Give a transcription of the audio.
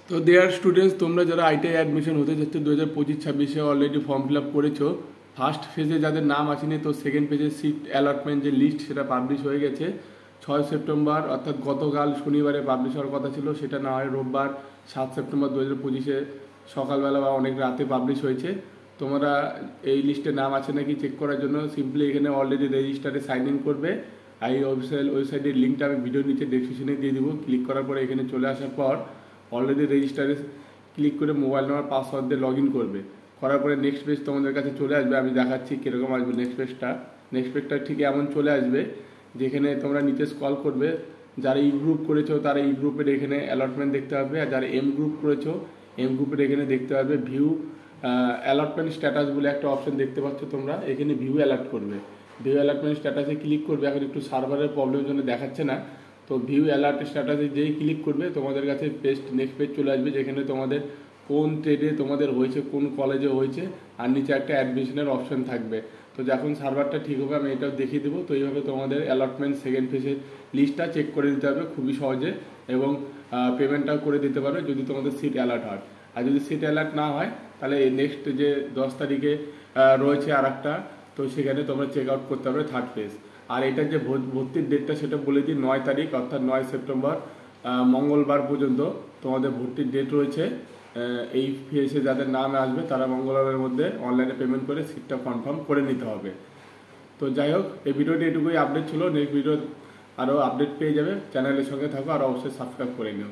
তো দেয়ার স্টুডেন্টস, তোমরা যারা আইটিআই অ্যাডমিশন হতে যাচ্ছে 2025-26 অলরেডি ফর্ম ফিল আপ করেছো। ফার্স্ট ফেজে যাদের নাম আসেনি, তো সেকেন্ড ফেজে সিট অ্যালটমেন্ট যে লিস্ট সেটা পাবলিশ হয়ে গেছে 6 সেপ্টেম্বর, অর্থাৎ গতকাল শনিবারে পাবলিশ হওয়ার কথা ছিল, সেটা না হয় রোববার 7 সেপ্টেম্বর 2025 সকালবেলা বা অনেক রাতে পাবলিশ হয়েছে। তোমরা এই লিস্টে নাম আছে নাকি চেক করার জন্য সিম্পলি এখানে অলরেডি রেজিস্টারে সাইন ইন করবে। আর এই ওয়েবসাইটের লিঙ্কটা আমি ভিডিওর নিচে ডেসক্রিপশনে দিয়ে দিব। ক্লিক করার পরে এখানে চলে আসার পর অলরেডি রেজিস্টারে ক্লিক করে মোবাইল নাম্বার পাসওয়ার্ড দিয়ে লগ ইন করবে। করার পরে নেক্সট পেজ তোমাদের কাছে চলে আসবে। আমি দেখাচ্ছি কীরকম আসবে নেক্সট পেজটা ঠিক এমন চলে আসবে, যেখানে তোমরা নিচে স্ক্রল করবে। যারা ই গ্রুপ করেছো তারা ই গ্রুপের এখানে অ্যালটমেন্ট দেখতে পাবে, আর যারা এম গ্রুপ করেছো এম গ্রুপের এখানে দেখতে পাবে ভিউ অ্যালটমেন্ট স্ট্যাটাস বলে একটা অপশন দেখতে পাচ্ছ তোমরা। এখানে ভিউ অ্যালার্ট করবে, ভিউ অ্যালার্টমেন্ট স্ট্যাটাসে ক্লিক করবে। এখন একটু সার্ভারের প্রবলেমের জন্য দেখাচ্ছে না, তো ভিউ অ্যালার্ট স্ট্যাটাসে যেই ক্লিক করবে তোমাদের কাছে নেক্সট পেজ চলে আসবে, যেখানে তোমাদের কোন ট্রেডে তোমাদের হয়েছে, কোন কলেজে হয়েছে, আর নিচে একটা অ্যাডমিশনের অপশন থাকবে। তো যখন সার্ভারটা ঠিক হবে আমি এটাও দেখিয়ে দেবো। তো এইভাবে তোমাদের অ্যালটমেন্ট সেকেন্ড ফেজের লিস্টটা চেক করে দিতে হবে খুবই সহজে, এবং পেমেন্টটাও করে দিতে পারবে যদি তোমাদের সিট অ্যালার্ট হয়। আর যদি সিট অ্যালার্ট না হয় তাহলে নেক্সট যে 10 তারিখে রয়েছে আর একটা, তো সেখানে তোমরা চেক আউট করতে পারবে থার্ড ফেজ। আর এটার যে ভর্তির ডেটটা সেটা বলে দিই, 9 তারিখ অর্থাৎ 9 সেপ্টেম্বর মঙ্গলবার পর্যন্ত তোমাদের ভর্তির ডেট রয়েছে। এই ফেজে যাদের নাম আসবে তারা মঙ্গলবারের মধ্যে অনলাইনে পেমেন্ট করে সিটটা কনফার্ম করে নিতে হবে। তো যাই হোক, এই ভিডিওটি এটুকুই আপডেট ছিল। নেক্সট ভিডিও আরও আপডেট পেয়ে যাবে। চ্যানেলের সঙ্গে থাকো আর অবশ্যই সাবস্ক্রাইব করে নিও।